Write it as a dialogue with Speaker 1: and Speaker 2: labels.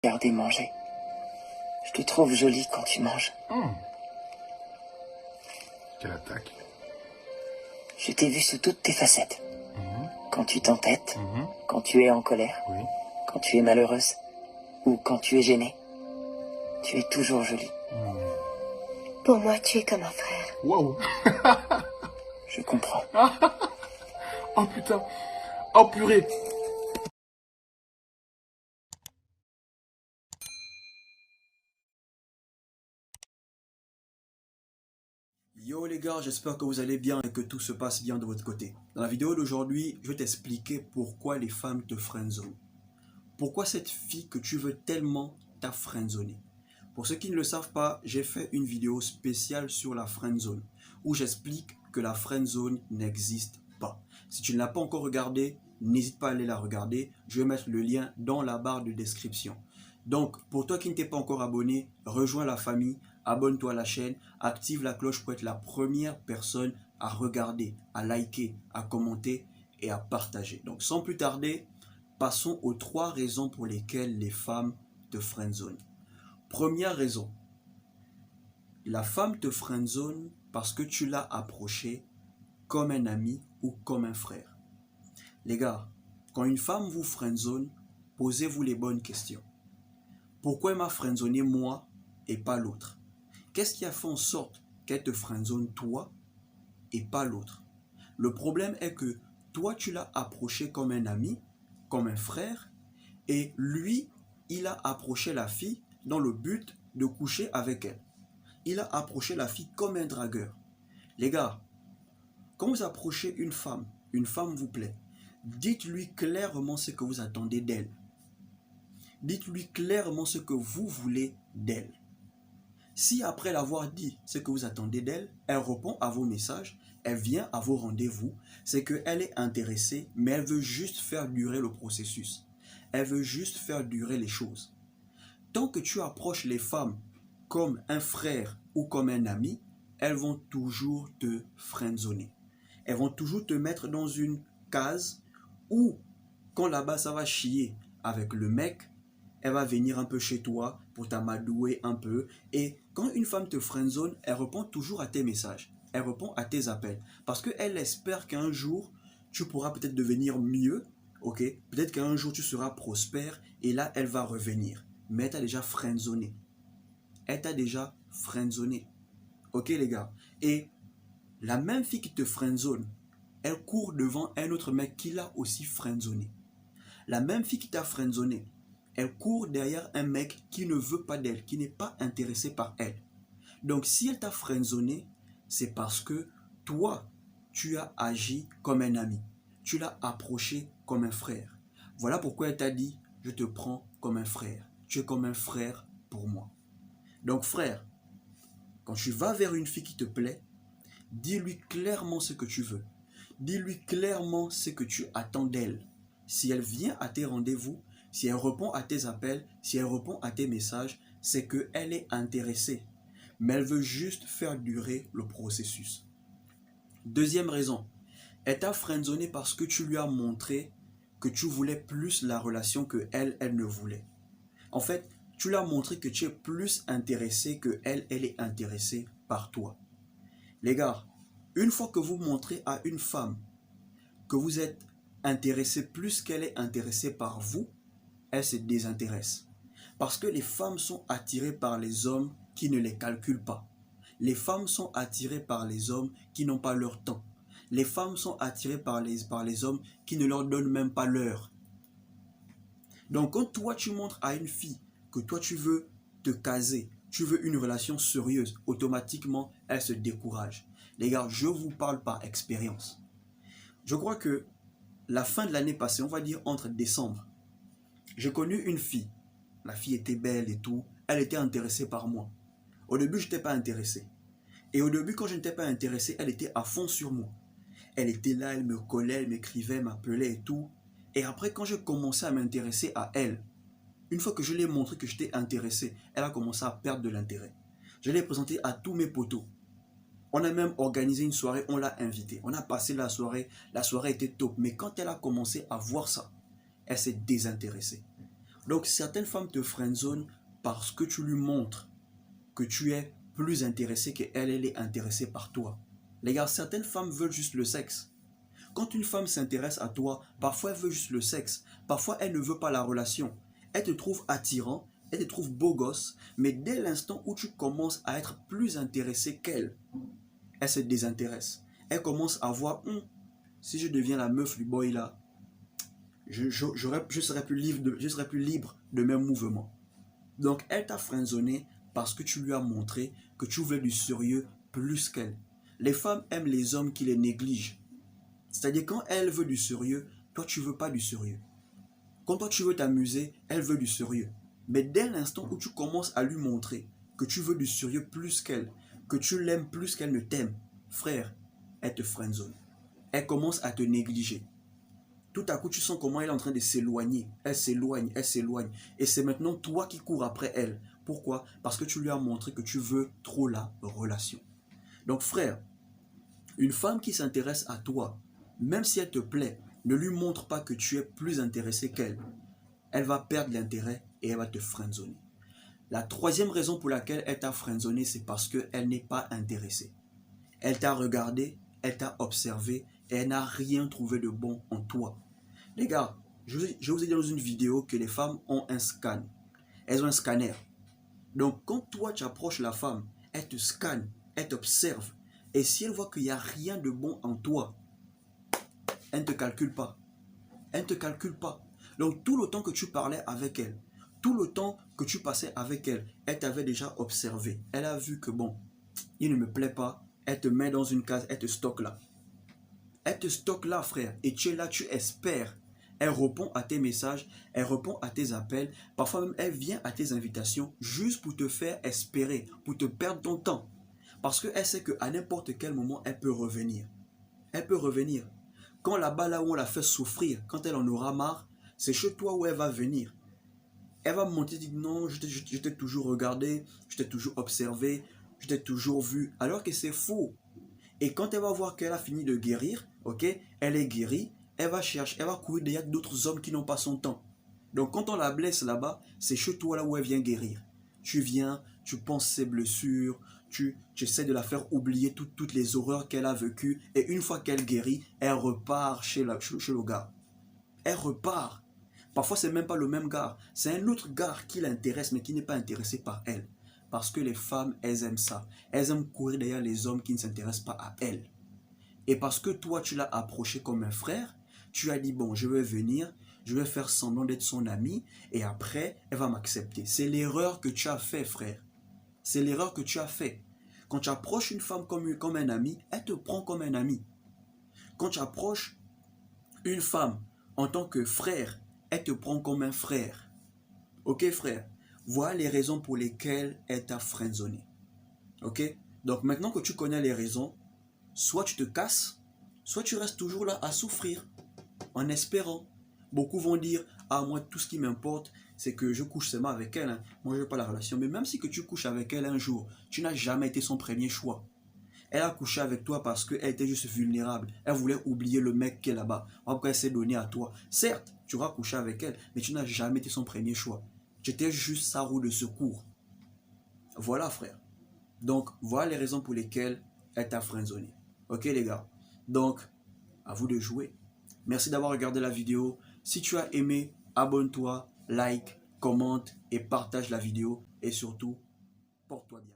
Speaker 1: Regardez manger. Je te trouve jolie quand tu manges.
Speaker 2: Quelle attaque.
Speaker 1: Je t'ai vu sous toutes tes facettes. Quand tu t'entêtes,
Speaker 2: Mhm.
Speaker 1: quand tu es en colère,
Speaker 2: Oui.
Speaker 1: quand tu es malheureuse, ou quand tu es gênée. Tu es toujours jolie.
Speaker 3: Pour moi, tu es comme un frère.
Speaker 2: Wow.
Speaker 1: Je comprends.
Speaker 2: Oh putain. Oh purée.
Speaker 4: Yo les gars, j'espère que vous allez bien et que tout se passe bien de votre côté. Dans la vidéo d'aujourd'hui, je vais t'expliquer pourquoi les femmes te friendzone. Pourquoi cette fille que tu veux tellement t'a friendzoné. Pour ceux qui ne le savent pas, j'ai fait une vidéo spéciale sur la friendzone où j'explique que la friendzone n'existe pas. Si tu ne l'as pas encore regardée, n'hésite pas à aller la regarder. Je vais mettre le lien dans la barre de description. Donc, pour toi qui ne t'es pas encore abonné, rejoins la famille, abonne-toi à la chaîne, active la cloche pour être la première personne à regarder, à liker, à commenter et à partager. Donc, sans plus tarder, passons aux 3 raisons pour lesquelles les femmes te friendzone. Première raison, la femme te friendzone parce que tu l'as approché comme un ami ou comme un frère. Les gars, quand une femme vous friendzone, posez-vous les bonnes questions. Pourquoi elle m'a friendzoné moi et pas l'autre? Qu'est-ce qui a fait en sorte qu'elle te friendzone toi et pas l'autre? Le problème est que toi tu l'as approché comme un ami, comme un frère, et lui, il a approché la fille dans le but de coucher avec elle. Il a approché la fille comme un dragueur. Les gars, quand vous approchez une femme vous plaît, dites-lui clairement ce que vous attendez d'elle. Dites-lui clairement ce que vous voulez d'elle. Si après l'avoir dit ce que vous attendez d'elle, elle répond à vos messages, elle vient à vos rendez-vous, c'est qu'elle est intéressée, mais elle veut juste faire durer le processus. Elle veut juste faire durer les choses. Tant que tu approches les femmes comme un frère ou comme un ami, elles vont toujours te friendzoner. Elles vont toujours te mettre dans une case où, quand là-bas ça va chier avec le mec, elle va venir un peu chez toi pour t'amadouer un peu. Et quand une femme te friendzone, elle répond toujours à tes messages. Elle répond à tes appels. Parce qu'elle espère qu'un jour, tu pourras peut-être devenir mieux. Ok, peut-être qu'un jour, tu seras prospère. Et là, elle va revenir. Mais elle t'a déjà friendzoné. Elle t'a déjà friendzoné. Ok, les gars. Et la même fille qui te friendzone, elle court devant un autre mec qui l'a aussi friendzoné. La même fille qui t'a friendzoné, elle court derrière un mec qui ne veut pas d'elle, qui n'est pas intéressé par elle. Donc si elle t'a friendzoné, c'est parce que toi, tu as agi comme un ami. Tu l'as approché comme un frère. Voilà pourquoi elle t'a dit, je te prends comme un frère. Tu es comme un frère pour moi. Donc frère, quand tu vas vers une fille qui te plaît, dis-lui clairement ce que tu veux. Dis-lui clairement ce que tu attends d'elle. Si elle vient à tes rendez-vous, si elle répond à tes appels, si elle répond à tes messages, c'est qu'elle est intéressée. Mais elle veut juste faire durer le processus. Deuxième raison, elle t'a friendzoné parce que tu lui as montré que tu voulais plus la relation que elle ne voulait. En fait, tu lui as montré que tu es plus intéressé que elle est intéressée par toi. Les gars, une fois que vous montrez à une femme que vous êtes intéressé plus qu'elle est intéressée par vous, elle se désintéresse. Parce que les femmes sont attirées par les hommes qui ne les calculent pas. Les femmes sont attirées par les hommes qui n'ont pas leur temps. Les femmes sont attirées par les hommes qui ne leur donnent même pas l'heure. Donc quand toi tu montres à une fille que toi tu veux te caser, tu veux une relation sérieuse, automatiquement elle se décourage. Les gars, je vous parle par expérience. Je crois que la fin de l'année passée, on va dire entre décembre, j'ai connu une fille. La fille était belle et tout. Elle était intéressée par moi. Au début, je n'étais pas intéressé. Et au début, quand je n'étais pas intéressé, elle était à fond sur moi. Elle était là, elle me collait, elle m'écrivait, m'appelait et tout. Et après, quand j'ai commencé à m'intéresser à elle, une fois que je lui ai montré que j'étais intéressé, elle a commencé à perdre de l'intérêt. Je l'ai présenté à tous mes potos. On a même organisé une soirée, on l'a invitée. On a passé la soirée était top. Mais quand elle a commencé à voir ça, elle s'est désintéressée. Donc certaines femmes te friendzone parce que tu lui montres que tu es plus intéressé qu'elle, elle est intéressée par toi. Les gars, certaines femmes veulent juste le sexe. Quand une femme s'intéresse à toi, parfois elle veut juste le sexe. Parfois elle ne veut pas la relation. Elle te trouve attirant, elle te trouve beau gosse, mais dès l'instant où tu commences à être plus intéressé qu'elle, elle se désintéresse. Elle commence à voir, si je deviens la meuf du boy là, je serai plus libre de mes mouvements. Donc elle t'a friendzoné parce que tu lui as montré que tu voulais du sérieux plus qu'elle. Les femmes aiment les hommes qui les négligent. C'est-à-dire quand elle veut du sérieux, toi tu veux pas du sérieux. Quand toi tu veux t'amuser, elle veut du sérieux. Mais dès l'instant où tu commences à lui montrer que tu veux du sérieux plus qu'elle, que tu l'aimes plus qu'elle ne t'aime, frère, elle te friendzone. Elle commence à te négliger. Tout à coup, tu sens comment elle est en train de s'éloigner. Elle s'éloigne, elle s'éloigne. Et c'est maintenant toi qui cours après elle. Pourquoi? Parce que tu lui as montré que tu veux trop la relation. Donc frère, une femme qui s'intéresse à toi, même si elle te plaît, ne lui montre pas que tu es plus intéressé qu'elle. Elle va perdre l'intérêt et elle va te friendzoner. La troisième raison pour laquelle elle t'a friendzoné, c'est parce qu'elle n'est pas intéressée. Elle t'a regardé, elle t'a observé et elle n'a rien trouvé de bon en toi. Les gars, je vous ai dit dans une vidéo que les femmes ont un scan. Elles ont un scanner. Donc quand toi tu approches la femme, elle te scanne, elle t'observe. Et si elle voit qu'il n'y a rien de bon en toi, elle ne te calcule pas. Elle ne te calcule pas. Donc tout le temps que tu parlais avec elle, tout le temps que tu passais avec elle, elle t'avait déjà observé. Elle a vu que bon, il ne me plaît pas. Elle te met dans une case, elle te stocke là. Elle te stocke là, frère. Et tu es là, tu espères. Elle répond à tes messages, elle répond à tes appels. Parfois même, elle vient à tes invitations juste pour te faire espérer, pour te perdre ton temps. Parce qu'elle sait qu'à n'importe quel moment, elle peut revenir. Elle peut revenir. Quand là-bas, là où on la fait souffrir, quand elle en aura marre, c'est chez toi où elle va venir. Elle va monter et dire non, je t'ai toujours regardé, je t'ai toujours observé, je t'ai toujours vu. Alors que c'est faux. Et quand elle va voir qu'elle a fini de guérir, ok, elle est guérie, elle va chercher, elle va courir derrière d'autres hommes qui n'ont pas son temps. Donc quand on la blesse là-bas, c'est chez toi là où elle vient guérir. Tu viens, tu penses ses blessures, tu essaies de la faire oublier toutes les horreurs qu'elle a vécues. Et une fois qu'elle guérit, elle repart chez le gars. Elle repart. Parfois, c'est même pas le même gars. C'est un autre gars qui l'intéresse, mais qui n'est pas intéressé par elle. Parce que les femmes, elles aiment ça. Elles aiment courir derrière les hommes qui ne s'intéressent pas à elles. Et parce que toi, tu l'as approché comme un frère, tu as dit, bon, je vais venir, je vais faire semblant d'être son ami, et après, elle va m'accepter. C'est l'erreur que tu as fait, frère. C'est l'erreur que tu as fait. Quand tu approches une femme comme un ami, elle te prend comme un ami. Quand tu approches une femme en tant que frère, elle te prend comme un frère. Ok, frère? Voilà les raisons pour lesquelles elle t'a friendzoné. Ok? Donc maintenant que tu connais les raisons, soit tu te casses, soit tu restes toujours là à souffrir, en espérant. Beaucoup vont dire, ah moi tout ce qui m'importe, c'est que je couche seulement avec elle, hein. Moi je veux pas la relation. Mais même si que tu couches avec elle un jour, tu n'as jamais été son premier choix. Elle a couché avec toi parce qu'elle était juste vulnérable. Elle voulait oublier le mec qui est là-bas. Après elle s'est donnée à toi. Certes, tu auras couché avec elle, mais tu n'as jamais été son premier choix. Tu étais juste sa roue de secours. Voilà frère. Donc voilà les raisons pour lesquelles elle t'a friendzoné. Ok les gars? Donc, à vous de jouer. Merci d'avoir regardé la vidéo. Si tu as aimé, abonne-toi, like, commente et partage la vidéo. Et surtout, porte-toi bien.